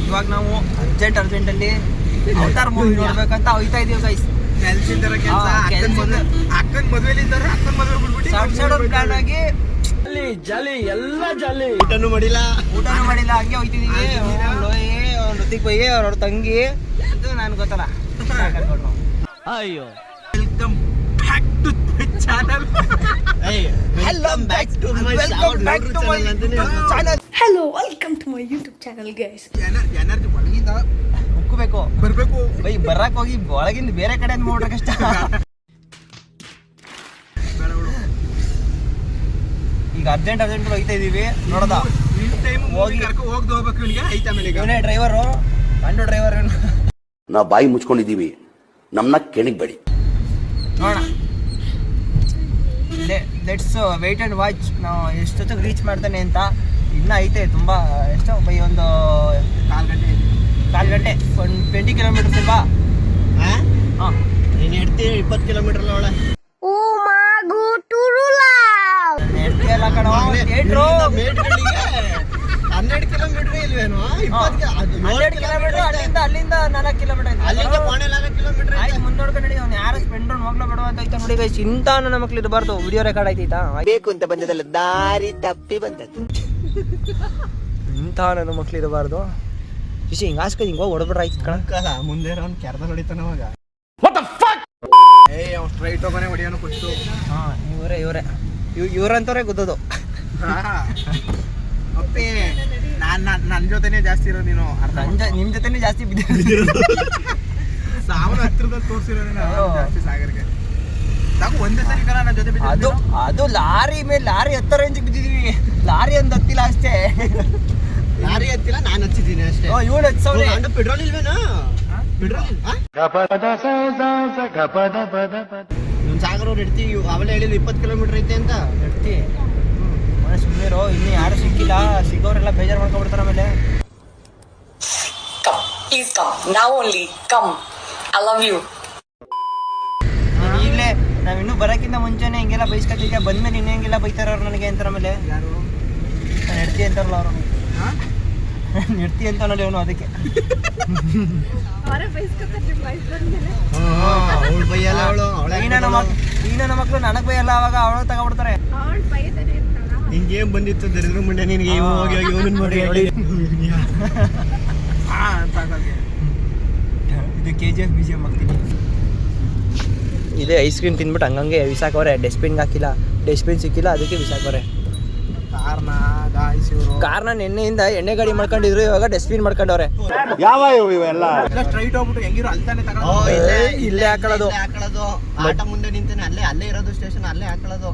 ಇವಾಗ ನಾವು ಅರ್ಜೆಂಟಲ್ಲಿ avatar movie ನೋಡ್ಬೇಕಂತ ಹೋಯ್ತಾ ಇದೀವಿ ಗೈಸ್. ಅಕ್ಕನ ಮದುವೆಲಿದ್ದಾರ, ಅಕ್ಕನ ಮದುವೆ ಬಿಟ್ಬಿಟ್ಟು ಪ್ಲಾನ್ ಆಗಿ ಜಾಲಿ ಎಲ್ಲ ಜಾಲಿ. ಊಟನೂ ಮಾಡಿಲ್ಲ ಹಂಗೆ ಹೋಯ್ತಿದೀವಿ. ಋತಿಕ್ ಬೈಗೆ ಅವ್ರ ತಂಗಿ ಅದು ನನ್ಗೆ ಗೊತ್ತಲ್ಲ. ಅಯ್ಯೋ welcome back to my channel. Hello, welcome to my YouTube channel, guys. Energy ಒಳಗಿಂದ ಮುಕ್ಕಬೇಕು ಬರ್ಬೇಕು ಬೈ. ಬರಕ್ ಹೋಗಿ ಒಳಗಿಂದ ಬೇರೆ ಕಡೆ ನೋಡ್ರೆ ಕಷ್ಟ. ಈಗ ಅರ್ಜೆಂಟ್ ಹೋಗ್ತಾ ಇದೀವಿ ನೋಡೋದ. ಹೋಗಿ ಹೋಗ್ದು ಹೋಗ್ಬೇಕು ಇವನಿಗೆ. ಐತೆ ಆಮೇಲೆ ಇವನೇ ಡ್ರೈವರು, ಕಂಡು ಡ್ರೈವರ್. ನಾವು ಬಾಯಿ ಮುಚ್ಕೊಂಡಿದ್ದೀವಿ, ನಮ್ಮನ್ನ ಕೆಣಗಬೇಡಿ. ನೋಡೋಣ, ಲೆಟ್ಸ್ ವೇಟ್ ಆ್ಯಂಡ್ ವಾಚ್. ನಾವು ಎಷ್ಟೊತ್ತಿಗೆ ರೀಚ್ ಮಾಡ್ತಾನೆ ಅಂತ. ಇನ್ನೂ ಐತೆ ತುಂಬ. ಎಷ್ಟು ಬೈ? ಒಂದು ಕಾಲು ಗಂಟೆ, ಒಂದು 20 ಕಿಲೋಮೀಟರ್ಸ್ ಇಲ್ವಾ? ಹಾಂ, ನೀನು ಹೇಳ್ತೀವಿ 20 ಕಿಲೋಮೀಟರ್ ಒಳ. ನೆಡ್ತಿಯಲ್ಲ ಕಣೋ, ಥಿಯೇಟ್ರು 12 ಕಿಲೋಮೀಟರ್ ಇಲ್ವೇನೋ? 12 ಕಿಲೋಮೀಟರ್. ಅಲ್ಲಿಂದ 4 ಕಿಲೋಮೀಟರ್. ಅಲ್ಲಿಂದ 4 ಕಿಲೋಮೀಟರ್. ಆಯ್ತು, ಮುಂದೋಡ್ಕೊಂಡು ನಡಿ. ಅವ್ನು ಯಾರು ಸ್ಪೆಂಡ್ರನ್ ಹೋಗ್ಲೋ ಬೇಡ ಅಂತ ಐತೆ ನೋಡಿ ಗೈಸ್. ಇಂಥ ನನ್ನ ಮಕ್ಳು ಇರಬಾರ್ದು. ವಿಡಿಯೋ ರೆಕಾರ್ಡ್ ಆಯ್ತೈತಾ? ಬೇಕು ಅಂತ ಬಂದದಲ್ಲ, ದಾರಿ ತಪ್ಪಿ ಬಂದದ್ದು. ಇಂಥ ನನ್ನ ಮಕ್ಳು ಇರಬಾರ್ದು. ಶಿಶಿ ಹಿಂಗೆ ಆಸ್ಕ ಹಿಂಗೆ ಹೋಗಿ ಹೊಡೆದ್ಬಿಟ್ರೆ ಆಯ್ತು ಕಣ. ಕಲ ಮುಂದೆ ಅವ್ನು ಕೆರ್ದ ಹೊಡಿತಾನ ಅವಾಗ. ಅವ್ನು ಸ್ಟ್ರೈಟ್ ಹೋಗೋನೆ ಹೊಡಿಯೋನು ಕೊಟ್ಟು. ಹಾಂ, ಇವ್ರಂತವ್ರೆ ಗುದ್ದೋದು. ಅಪ್ಪಿ ನನ್ನ ಜೊತೆನೆ ಜಾಸ್ತಿ ಇರೋ ನೀನು. ನಿಮ್ಮ ಜೊತೆನೇ ಜಾಸ್ತಿ ಬಿದ್ದಿರೋದು. ಸಾವನ ಹತ್ರದಲ್ಲಿ ತೋರಿಸಿರೋದು ಜಾಸ್ತಿ ಸಾಗರ್ಗೆ. ಸಾಕು ಒಂದೇ ಸರಿ ಕಲ ನನ್ನ ಜೊತೆ ಅದು ಲಾರಿ ಮೇಲೆ ಲಾರಿ ಹತ್ತೋ ರೇಂಜಿಗೆ ಬಿದ್ದಿದ್ವಿ. ಲಾರಿ ಒಂದು ಹತ್ತಿಲ್ಲ ಅಷ್ಟೇ. ಲಾರಿ ಹತ್ತಿಲ್ಲ, ನಾನು ಹಚ್ಚಿದ್ದೀನಿ ಅಷ್ಟೇ. ಇವಳು ಹಚ್ಚೋಳೆ. ಪೆಟ್ರೋಲ್ ಇಲ್ವೇನಾ? ಪೆಟ್ರೋಲ್ ಇವ್ನು ಸಾಗರ್ ಅವ್ರು ಇಡ್ತೀವಿ. ಅವೆಲ್ಲ ಹೇಳಿದ್ರು 20 ಕಿಲೋಮೀಟರ್ ಐತೆ ಅಂತ. ಎಡ್ತಿ ಮನೆ ಸುಮ್ಮನಿರೋ. ಇನ್ನೂ ಯಾರು ಸಿಕ್ಕಿಲ್ಲ. ಸಿಗೋರೆಲ್ಲ ಬೇಜಾರು ಮಾಡ್ಕೊಬಿಡ್ತಾರೆ ಆಮೇಲೆ. Please come. Now only. Come. I love you. ಈಗಲೇ ನಾವಿನ್ನೂ ಬರೋಕ್ಕಿಂತ ಮುಂಚೆನೇ ಹಿಂಗೆಲ್ಲ ಬೈಸ್ಕೊತಿದ್ದೆ. ಬಂದ್ಮೇಲೆ ಇನ್ನೂ ಹಿಂಗೆಲ್ಲ ಬೈತಾರ ಅವ್ರು ನನಗೆ ಅಂತಾರೆ ಆಮೇಲೆ. ಯಾರು? ನಾನು ಎಡ್ತಿ ಅಂತಾರಲ್ಲ ಅವರು. ಎಡ್ತಿ ಅಂತ ನೋಡಿ ಅವನು. ಅದಕ್ಕೆ ಅವಳು ಬೈಯಲ್ಲ. ಅವಳು ಈ ನನ್ನ ಮಕ್ಕಳು ನನಗೆ ಬೈಯಲ್ಲ. ಅವಾಗ ಅವಳು ತಗೊಬಿಡ್ತಾರೆ. ನಿಂಗೇನ್ ಬಂದಿತ್ತು ದರಿದ್ರ ಮುಂಡೆ ನಿನಗೆ? ಹೋಗಿ ಇವನನ್ನ ನೋಡಿ. ಇದು KGF BGM ಹಾಕ್ತೀನಿ. ಇದೇ ಐಸ್ ಕ್ರೀಮ್ ತಿಂದ್ಬಿಟ್ಟು ಹಂಗಂಗೆ ಬಿಸಾಕವ್ರೆ. ಡಸ್ಟ್ಬಿನ್ಗೆ ಹಾಕಿಲ್ಲ, ಡಸ್ಟ್ಬಿನ್ ಸಿಕ್ಕಿಲ್ಲ, ಅದಕ್ಕೆ ಬಿಸಾಕವ್ರೆ. ಕಾರ್ನ ನೆನ್ನೆಯಿಂದ ಎಣ್ಣೆ ಗಾಡಿ ಮಾಡ್ಕೊಂಡಿದ್ರು, ಇವಾಗ ಡಸ್ಟ್ಬಿನ್ ಮಾಡ್ಕೊಂಡವ್ರೆ. ಯಾವ ಇವೆಲ್ಲ ಸ್ಟ್ರೈಟ್ ಹೋಗ್ಬಿಟ್ಟು ಹೆಂಗಿರೋ ಅಲ್ತಾನೆ ಇಲ್ಲೇ ಹಾಕೊಳ್ಳೋದು. ಆಟ ಮುಂದೆ ನಿಂತಾನೆ. ಅಲ್ಲೇ ಇರೋದು ಸ್ಟೇಷನ್, ಅಲ್ಲೇ ಹಾಕೊಳ್ಳೋದು.